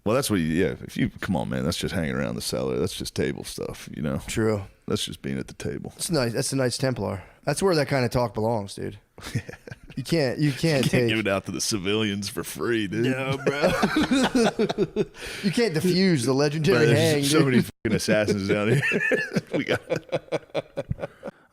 Well, that's what yeah, if you, come on, man, that's just hanging around the cellar. That's just table stuff, you know? True. That's just being at the table. It's nice. That's a nice Templar. That's where that kind of talk belongs, dude. You can't take give it out to the civilians for free, dude. No, bro. You can't diffuse the legendary Bro, hang, there's so dude. many fucking assassins down here. We got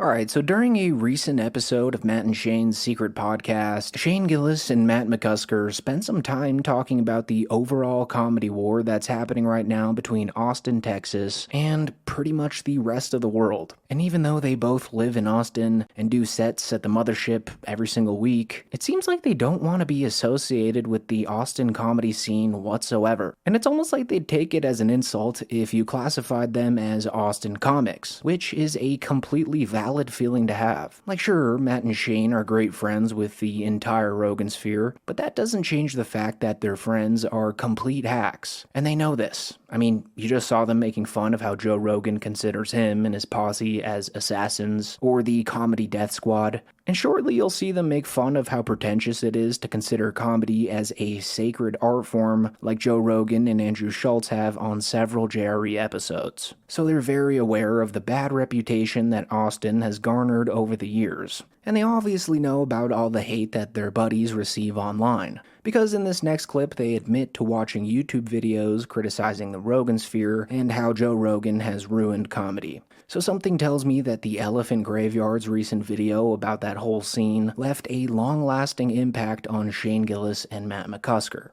Alright, so during a recent episode of Matt and Shane's secret podcast, Shane Gillis and Matt McCusker spent some time talking about the overall comedy war that's happening right now between Austin, Texas, and pretty much the rest of the world. And even though they both live in Austin and do sets at the mothership every single week, it seems like they don't want to be associated with the Austin comedy scene whatsoever. And it's almost like they'd take it as an insult if you classified them as Austin comics, which is a completely valid feeling to have. Like, sure, Matt and Shane are great friends with the entire Rogan sphere, but that doesn't change the fact that their friends are complete hacks. And they know this. I mean, you just saw them making fun of how Joe Rogan considers him and his posse as assassins, or the comedy death squad. And shortly you'll see them make fun of how pretentious it is to consider comedy as a sacred art form like Joe Rogan and Andrew Schulz have on several JRE episodes. So they're very aware of the bad reputation that Austin has garnered over the years. And they obviously know about all the hate that their buddies receive online. Because in this next clip they admit to watching YouTube videos criticizing the Rogan sphere and how Joe Rogan has ruined comedy. So something tells me that the Elephant Graveyard's recent video about that whole scene left a long-lasting impact on Shane Gillis and Matt McCusker.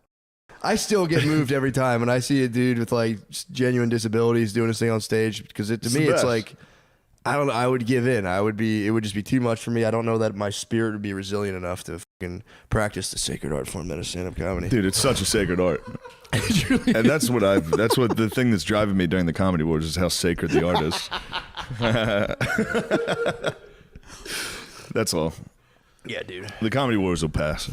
I still get moved every time when I see a dude with like just genuine disabilities doing his thing on stage, because to me it's like, I don't know, I would give in. It would just be too much for me. I don't know that my spirit would be resilient enough to fucking practice the sacred art form that is stand-up comedy. Dude, it's such a sacred art. And that's what the thing that's driving me during the comedy wars is how sacred the art is. That's all. Yeah, dude. The comedy wars will pass.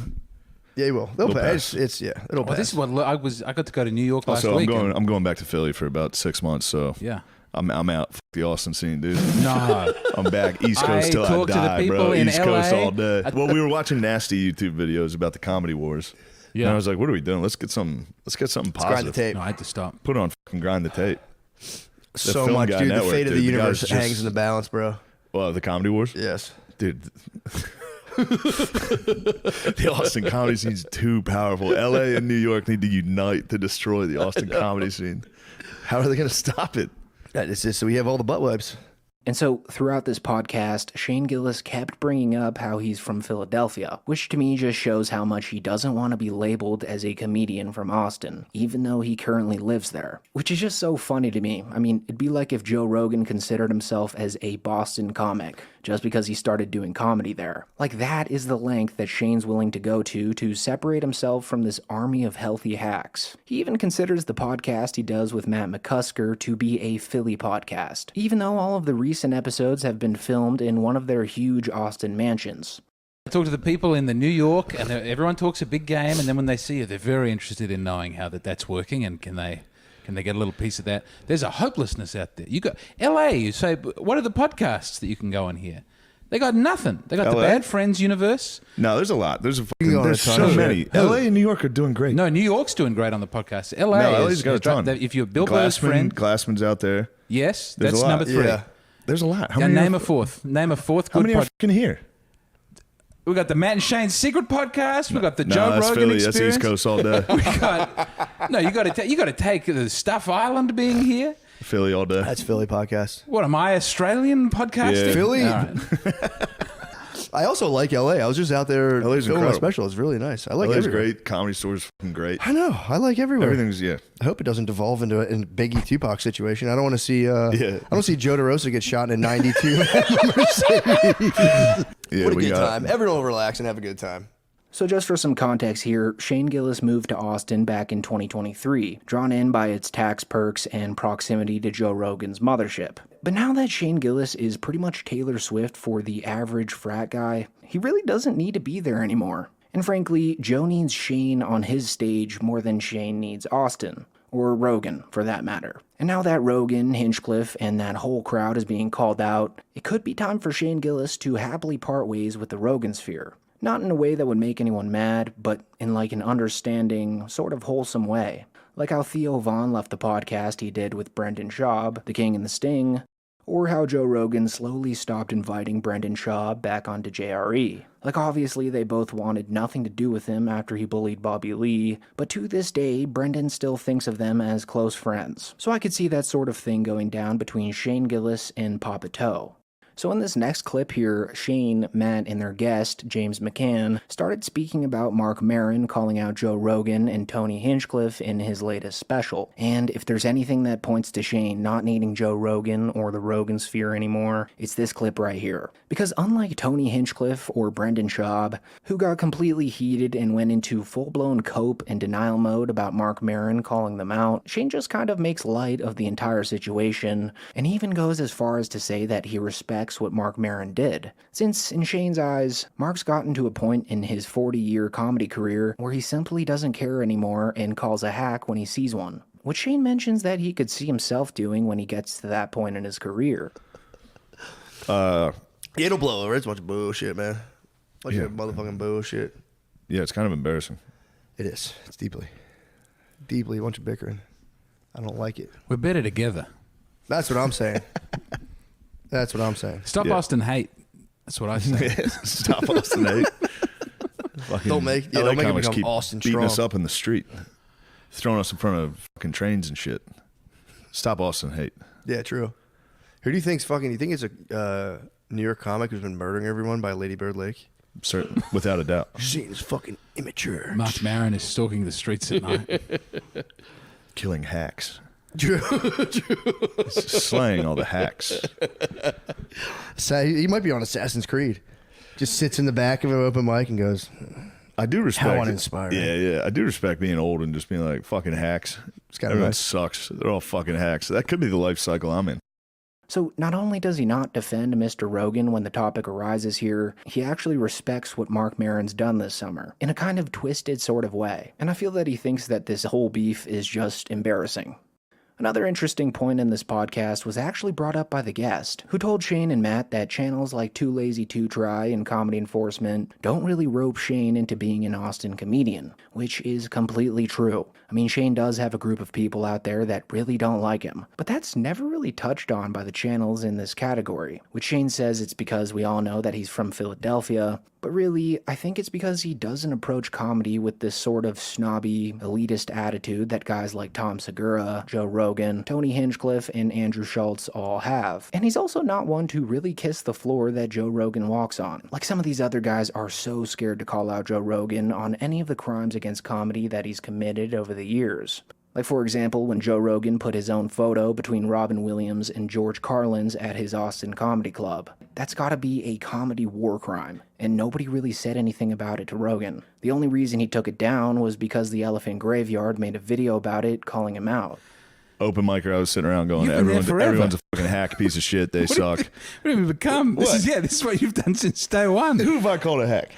Yeah, you will. They'll pass. It'll pass. This is what I got to go to New York last Also, week. I'm going back to Philly for about 6 months, so Yeah. I'm out. Fuck the Austin scene, dude. No. I'm back East Coast till I talk to the die, people bro. in East Coast LA. all day. Well, we were watching nasty YouTube videos about the comedy wars. Yeah. And I was like, what are we doing? Let's get something positive. grind the tape. No, I had to stop. Put on fucking grind the tape. So Film much, Guy dude. Network, The fate of the dude. The universe guy's just- hangs in the balance, bro. Well, the comedy wars? Yes. Dude. The Austin comedy scene's too powerful. LA and New York need to unite to destroy the Austin comedy scene. How are they going to stop it? It's just so we have all the butt wipes. And so, throughout this podcast, Shane Gillis kept bringing up how he's from Philadelphia, which to me just shows how much he doesn't want to be labeled as a comedian from Austin, even though he currently lives there. Which is just so funny to me. I mean, it'd be like if Joe Rogan considered himself as a Boston comic, just because he started doing comedy there. Like, that is the length that Shane's willing to go to separate himself from this army of healthy hacks. He even considers the podcast he does with Matt McCusker to be a Philly podcast, even though all of the recent episodes have been filmed in one of their huge Austin mansions. I talk to the people in the New York, and everyone talks a big game, and then when they see you, they're very interested in knowing how that's working, and can they get a little piece of that? There's a hopelessness out there. You got LA. You say, what are the podcasts that you can go and hear? They got nothing. They got the LA? Bad Friends universe. No, there's a lot. There's go on there's a ton so of many. shit. LA and New York are doing great. No, New York's doing great on the podcast. LA No, is, LA's got a ton. If you're Bill Burr's friend, Glassman's out there. yes, There's that's a lot. number 3. Yeah. There's a lot. How Now many name are, a fourth. Name a fourth How good many are podcast. fucking here? We got the Matt and Shane Secret Podcast. We got the No, Joe that's Rogan Philly. Experience. That's East Coast all day. We got no. You got to take the Stuff Island being here. Philly all day. That's Philly podcast. What am I, Australian podcasting? Yeah. Philly? All right. I also like LA. I was just out there LA's filming a incredible. special. It's really nice. I like LA's everywhere. great. Comedy Store's fucking great. I know. I like everywhere. Everything's, yeah. I hope it doesn't devolve into a Biggie Tupac situation. I don't want to see. I don't see Joe DeRosa get shot in a '92 Mercedes. Yeah, What a we good got time. Everyone will relax and have a good time. So just for some context here, Shane Gillis moved to Austin back in 2023, drawn in by its tax perks and proximity to Joe Rogan's mothership. But now that Shane Gillis is pretty much Taylor Swift for the average frat guy, he really doesn't need to be there anymore. And frankly, Joe needs Shane on his stage more than Shane needs Austin. Or Rogan, for that matter. And now that Rogan, Hinchcliffe, and that whole crowd is being called out, it could be time for Shane Gillis to happily part ways with the Rogan sphere. Not in a way that would make anyone mad, but in like an understanding, sort of wholesome way. like how Theo Von left the podcast he did with Brendan Schaub, The King and the Sting, or how Joe Rogan slowly stopped inviting Brendan Schaub back onto JRE. Like, obviously they both wanted nothing to do with him after he bullied Bobby Lee, but to this day, Brendan still thinks of them as close friends. So I could see that sort of thing going down between Shane Gillis and Papa Toe. So in this next clip here, Shane, Matt, and their guest, James McCann, started speaking about Mark Maron calling out Joe Rogan and Tony Hinchcliffe in his latest special. And if there's anything that points to Shane not needing Joe Rogan or the Rogan sphere anymore, it's this clip right here. Because unlike Tony Hinchcliffe or Brendan Schaub, who got completely heated and went into full-blown cope and denial mode about Mark Maron calling them out, Shane just kind of makes light of the entire situation, and even goes as far as to say that he respects what Mark Maron did, since in Shane's eyes, Mark's gotten to a point in his 40-year comedy career where he simply doesn't care anymore and calls a hack when he sees one, which Shane mentions that he could see himself doing when he gets to that point in his career. It'll blow over. It's a bunch of bullshit, man. Bunch of motherfucking bullshit. Yeah, it's kind of embarrassing. It is. It's deeply a bunch of bickering. I don't like it. We're better together. That's what I'm saying. That's what I'm saying. Stop Austin hate. That's what I say. Stop Austin hate. Don't make it become Austin beating strong. us up in the street, throwing us in front of fucking trains and shit. Stop Austin hate. Yeah, true. Who do you think's fucking? You think it's a New York comic who's been murdering everyone by Lady Bird Lake? Certain, without a doubt. Shane is fucking immature. Mark Maron is stalking the streets at night. Killing hacks. True. Slaying all the hacks. So he might be on Assassin's Creed. Just sits in the back of an open mic and goes, I do respect how uninspiring. Yeah. I do respect being old and just being like, fucking hacks. Everyone nice. sucks. They're all fucking hacks. That could be the life cycle I'm in. So not only does he not defend Mr. Rogan when the topic arises here, he actually respects what Mark Maron's done this summer, in a kind of twisted sort of way. And I feel that he thinks that this whole beef is just embarrassing. Another interesting point in this podcast was actually brought up by the guest, who told Shane and Matt that channels like Too Lazy to Try and Comedy Enforcement don't really rope Shane into being an Austin comedian, which is completely true. I mean, Shane does have a group of people out there that really don't like him, but that's never really touched on by the channels in this category, which Shane says it's because we all know that he's from Philadelphia, but really, I think it's because he doesn't approach comedy with this sort of snobby, elitist attitude that guys like Tom Segura, Joe Rogan, Tony Hinchcliffe, and Andrew Schultz all have. And he's also not one to really kiss the floor that Joe Rogan walks on. Like some of these other guys are so scared to call out Joe Rogan on any of the crimes against comedy that he's committed over the years. Like, for example, when Joe Rogan put his own photo between Robin Williams and George Carlin's at his Austin Comedy Club. That's gotta be a comedy war crime, and nobody really said anything about it to Rogan. The only reason he took it down was because the Elephant Graveyard made a video about it calling him out. Open micer, I was sitting around going, You've been there forever. everyone's a fucking hack piece of shit. They suck. What have you become? This is what you've done since day one. Who have I called a hack?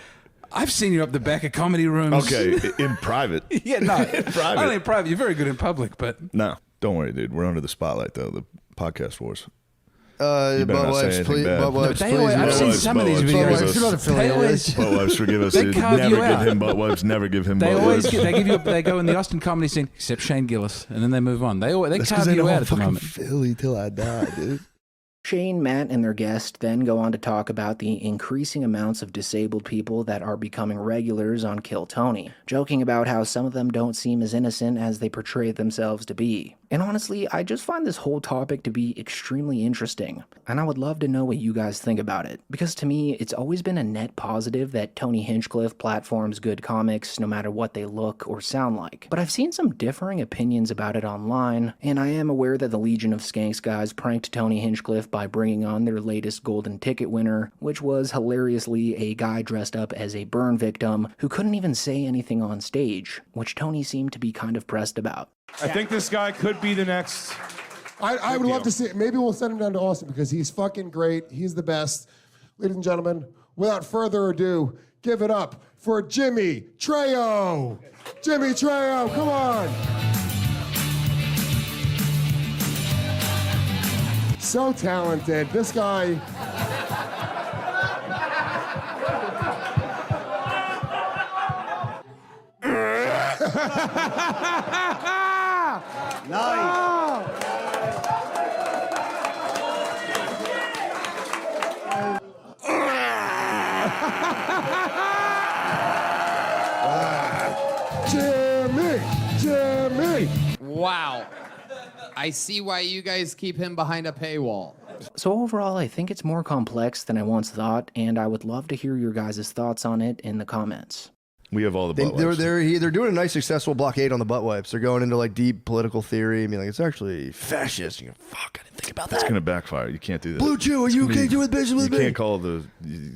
I've seen you up the back of comedy rooms. Okay, in private. Yeah, no. In private. Only in private. You're very good in public, but... No, don't worry, dude. We're under the spotlight, though. The podcast wars. Butt better not say wipes, anything please. bad. Butt wipes, They please. always- I've Butt seen wipes, some of butt these wipes, videos. forgive You're not us. affiliated with us. Butt wipes, forgive us, They dude. carve Never you give out. him butt wipes. Never give him They butt always wipes. they go in the Austin comedy scene, except Shane Gillis, and then they move on. They That's 'cause carve they you know out I'm at the fucking moment. Philly till I die, dude. Shane, Matt, and their guest then go on to talk about the increasing amounts of disabled people that are becoming regulars on Kill Tony, joking about how some of them don't seem as innocent as they portray themselves to be. And honestly, I just find this whole topic to be extremely interesting, and I would love to know what you guys think about it, because to me, it's always been a net positive that Tony Hinchcliffe platforms good comics no matter what they look or sound like. But I've seen some differing opinions about it online, and I am aware that the Legion of Skanks guys pranked Tony Hinchcliffe by bringing on their latest golden ticket winner, which was hilariously a guy dressed up as a burn victim who couldn't even say anything on stage, which Tony seemed to be kind of pressed about. I think this guy could be the next. I would love to see it. Maybe we'll send him down to Austin because he's fucking great. He's the best. Ladies and gentlemen, without further ado, give it up for Jimmy Trejo. Jimmy Trejo, come on. So talented. This guy. from me. Wow. I see why you guys keep him behind a paywall. So overall, I think it's more complex than I once thought, and I would love to hear your guys' thoughts on it in the comments. We have all the butt wipes. They're doing a nice successful blockade on the butt wipes. They're going into like deep political theory. I mean, like it's actually fascist. You go, fuck, I didn't think about that. It's gonna backfire. You can't do that. Blue Chew, are you okay doing business with me? You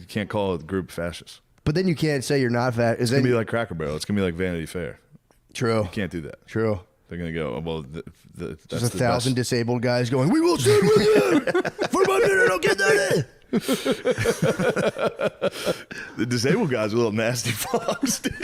can't call the group fascist. But then you can't say you're not fat. It's gonna be like Cracker Barrel. It's gonna be like Vanity Fair. True. You can't do that. True. They're gonna go, well, that's There's 1,000 disabled guys going, we will stand with you for my minute, I'll get that. The disabled guys are little nasty fucks, dude.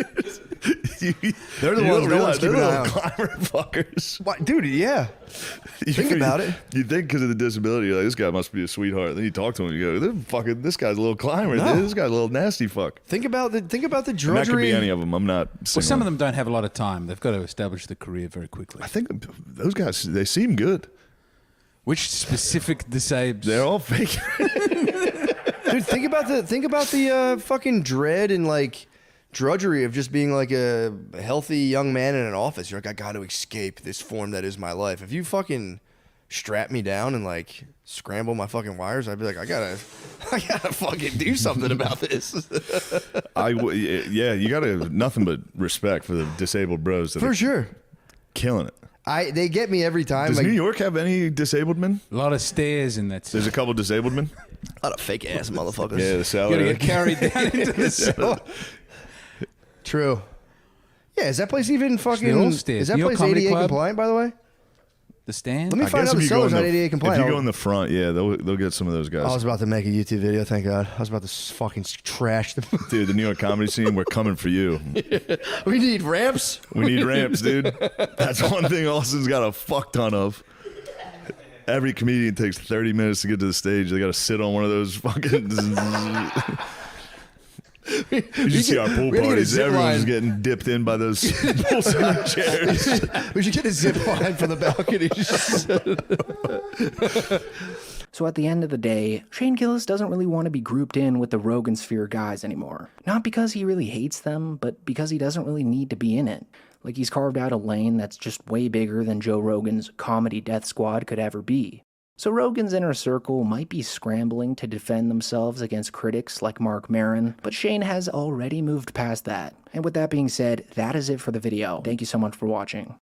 They're the ones no one's keeping an eye on. Climber fuckers. What, dude, yeah. Think about it. You think because of the disability, you're like, this guy must be a sweetheart. Then you talk to him, you go, this guy's a little climber. No. This guy's a little nasty fuck. Think about the drudgery. And that could be any of them. I'm not. Well, some of them don't have a lot of time. They've got to establish the career very quickly. I think those guys, they seem good. Which specific disabled? They're all fake. Dude, think about the fucking dread and like drudgery of just being like a healthy young man in an office. You're like, I got to escape this form that is my life. If you fucking strap me down and like scramble my fucking wires, I'd be like, I gotta fucking do something about this. Yeah, you gotta nothing but respect for the disabled bros. That For sure, killing it. They get me every time. Does like, New York have any disabled men? A lot of stairs in that. There's a couple disabled men. A lot of fake ass motherfuckers. Yeah, the You salary. gotta get carried down into the cellar. True. Yeah, is that place even fucking? They're all stairs. Is that New York place Comedy ADA Club? compliant, by the way? The stand. Let me I find guess out if the you go seller's in not the- ADA compliant. If you go in the front, yeah, they'll get some of those guys. I was about to make a YouTube video, thank God. I was about to fucking trash them. Dude, the New York comedy scene, we're coming for you. We need ramps. We need ramps, dude. That's one thing Austin's got a fuck ton of. Every comedian takes 30 minutes to get to the stage. They got to sit on one of those fucking... You should see our pool we gotta get a parties. zip Everyone's line. getting dipped in by those poolside chairs. We should get a zip line from the balcony. So at the end of the day, Shane Gillis doesn't really want to be grouped in with the Rogan Sphere guys anymore. Not because he really hates them, but because he doesn't really need to be in it. Like he's carved out a lane that's just way bigger than Joe Rogan's comedy death squad could ever be. So Rogan's inner circle might be scrambling to defend themselves against critics like Mark Maron, but Shane has already moved past that. And with that being said, that is it for the video. Thank you so much for watching.